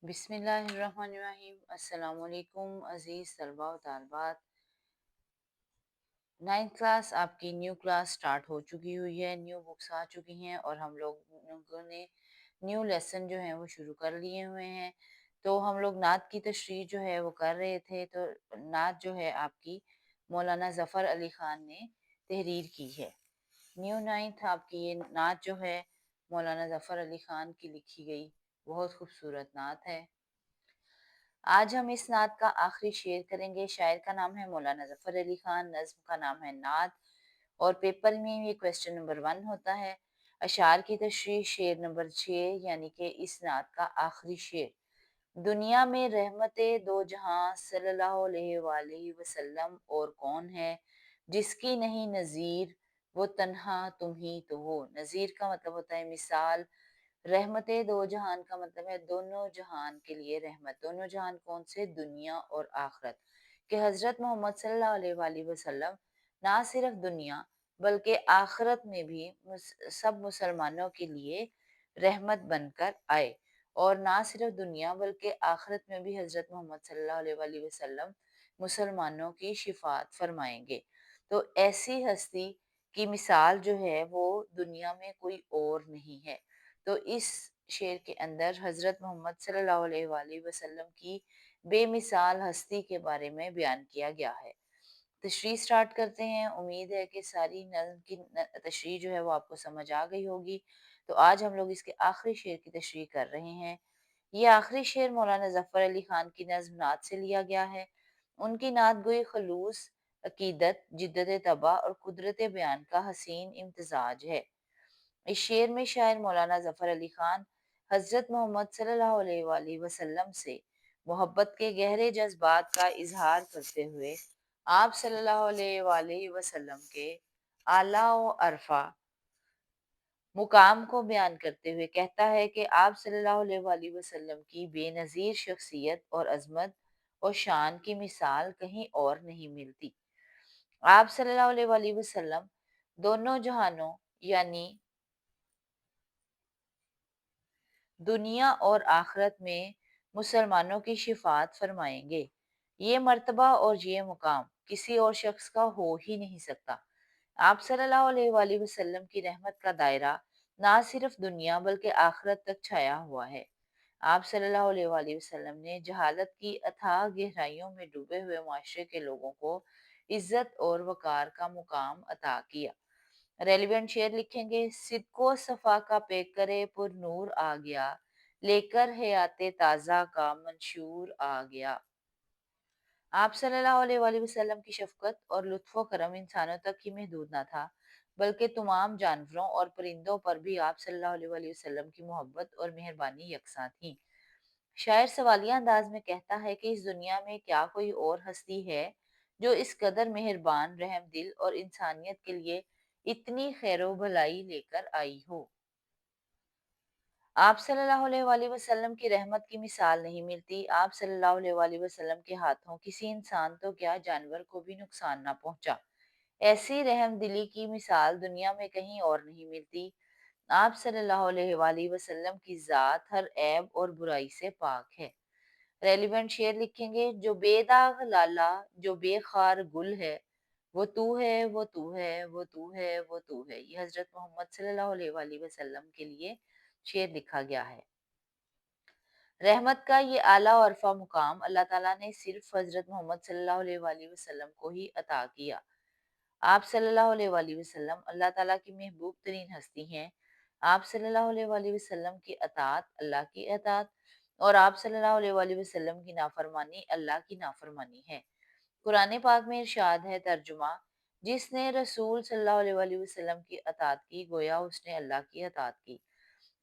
बिस्मिल्लाहिर्रहमानिर्रहीम। अस्सलाम वालेकुम अज़ीज़ तलबा व तालबात। 9th क्लास आपकी न्यू क्लास स्टार्ट हो चुकी हुई है, न्यू बुक्स आ चुकी हैं और हम लोगों ने न्यू लेसन जो हैं वो शुरू कर लिए हुए हैं। तो हम लोग नात की तशरीह जो है वो कर रहे थे। तो नात जो है आपकी मौलाना ज़फ़र अली ख़ान ने तहरीर की है। न्यू नाइन्थ आपकी ये नात जो है मौलाना ज़फ़र अली ख़ान की लिखी गई बहुत खूबसूरत नात है। आज हम इस नात का आखिरी शेर करेंगे। शायर का नाम है मौलाना ज़फ़र अली ख़ान, नज़्म का नाम है नात और पेपर में ये क्वेश्चन नंबर 1 होता है। अशार की तशरीह शेर नंबर 6 यानी कि इस नात का आखिरी शेर। दुनिया में रहमते दो जहां सल्लल्लाहु अलैहि वसल्लम और कौन है जिसकी नहीं नज़ीर, वो तन्हा तुम ही तो हो। नज़ीर का मतलब होता है मिसाल। रहमत दो जहान का मतलब है दोनों जहान के लिए रहमत। दोनों जहान कौन से? दुनिया और आखरत। कि हजरत मोहम्मद सल्लल्लाहु अलैहि वसल्लम ना सिर्फ दुनिया बल्कि आखरत में भी सब मुसलमानों के लिए रहमत बनकर आए। और ना सिर्फ दुनिया बल्कि आखरत में भी हजरत मोहम्मद सल्लल्लाहु अलैहि वसल्लम मुसलमानों की शिफात फरमाएंगे। तो ऐसी हस्ती की मिसाल जो है वो दुनिया में कोई और नहीं है। तो इस शेर के अंदर हज़रत मोहम्मद सल्लल्लाहु अलैहि वसल्लम की बेमिसाल हस्ती के बारे में बयान किया गया है। तशरीह स्टार्ट करते हैं। उम्मीद है कि सारी नज़्म की तशरीह जो है वो आपको समझ आ गई होगी। तो आज हम लोग इसके आखिरी शेर की तशरीह कर रहे हैं। ये आखिरी शेर मौलाना ज़फ़र अली ख़ान की नज़्म नात से लिया गया है। उनकी नात गोई खलूस, अकीदत, जिद्दत तबा और कुदरत बयान का हसीन इम्तजाज है। इस शेर में शायर मौलाना ज़फ़र अली ख़ान हज़रत मोहम्मद सल्लल्लाहु अलैहि वसल्लम से मोहब्बत के गहरे जज्बात का इजहार करते हुए आप सल्लल्लाहु अलैहि वसल्लम के आला व अरफा मुकाम को बयान करते हुए कहता है कि आप सल्लल्लाहु अलैहि वसल्लम की बेनज़ीर शख्सियत और अजमत और शान की मिसाल कहीं और नहीं मिलती। आप सल्लल्लाहु अलैहि वसल्लम दोनों जहानों यानी दुनिया और आखिरत में मुसलमानों की शिफात फरमाएंगे। ये मर्तबा और ये मुकाम किसी और शख्स का हो ही नहीं सकता। आप सल्लल्लाहु अलैहि वसल्लम की रहमत का दायरा ना सिर्फ दुनिया बल्कि आखिरत तक छाया हुआ है। आप सल्लल्लाहु अलैहि वसल्लम ने जहालत की अथाह गहराइयों में डूबे हुए माशरे के लोगों को इज्जत और वकार का मुकाम अता किया। रेलिवेंट शेर लिखेंगे। सिदको सफा का पेकरे पुर नूर आ गया, लेकर हयाते ताज़ा का मंशूर आ गया। आप सल्लल्लाहु अलैहि वसल्लम की शफकत और लुत्फ़ो करम इंसानों तक ही महदूद न था बल्कि तमाम जानवरों और परिंदों पर भी आप सल्लल्लाहु अलैहि वसल्लम की मोहब्बत और मेहरबानी यकसा थी। शायर सवालिया अंदाज में कहता है कि इस दुनिया में क्या कोई और हस्ती है जो इस कदर मेहरबान, रहम दिल और इंसानियत के लिए इतनी खैरो भलाई लेकर आई हो। आप सल्लल्लाहु अलैहि वसल्लम की रहमत की मिसाल नहीं मिलती। आप सल्लल्लाहु अलैहि वसल्लम के हाथों किसी इंसान तो क्या जानवर को भी नुकसान ना पहुंचा। ऐसी रहम दिली की मिसाल दुनिया में कहीं और नहीं मिलती। आप सल्लल्लाहु अलैहि वसल्लम की जात हर ऐब और बुराई से पाक है। रेलिवेंट शेर लिखेंगे। जो बेदाग लाला, जो बेखार गुल है, वो तू है, वो तू है, वो तू है, वो तू है। ये हजरत मोहम्मद सल्लल्लाहु अलैहि वसल्लम के लिए शेर लिखा गया है। रहमत का ये आला और अरफा मुकाम अल्लाह ताला ने सिर्फ हजरत मोहम्मद सल्लल्लाहु अलैहि वसल्लम को ही अता किया। आप सल्लल्लाहु अलैहि वसल्लम अल्लाह ताला की महबूब तरीन हस्ती हैं। आप सल्लल्लाहु अलैहि वसल्लम की अतात अल्लाह की अतात और आप सल्लल्लाहु अलैहि वसल्लम की नाफरमानी अल्लाह की नाफरमानी है। कुरान पाक में इरशाद है तर्जुमा। जिसने रसूल सल्लल्लाहु अलैहि वसल्लम की अतात की गोया उसने अल्लाह की अतात की।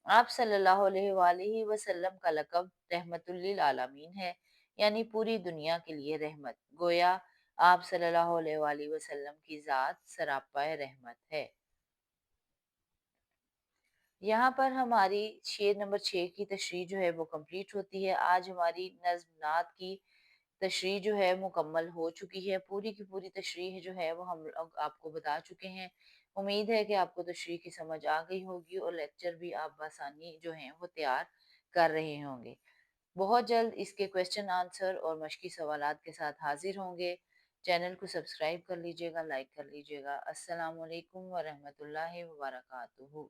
आप सल्लल्लाहु अलैहि वसल्लम का लक़ब रहमतुल लिल आलमीन है यानी पूरी दुनिया के लिए रहमत। गोया आप सल्लल्लाहु अलैहि वसल्लम की ज़ात सरापा रहमत है। यहाँ पर हमारी शेर नंबर 6 की तशरीह जो है वो कंप्लीट होती है। आज हमारी नज़्म नात की तशरीह जो है मुकम्मल हो चुकी है। पूरी की पूरी तशरीह जो है वो हम लोग आपको बता चुके हैं। उम्मीद है कि आपको तशरीह की समझ आ गई होगी और लेक्चर भी आप बआसानी जो हैं वो तैयार कर रहे होंगे। बहुत जल्द इसके क्वेश्चन आंसर और मश्की सवालात के साथ हाजिर होंगे। चैनल को सब्सक्राइब कर लीजिएगा, लाइक कर लीजिएगा। अस्सलाम वालेकुम व रहमतुल्लाहि व बरकातुहू।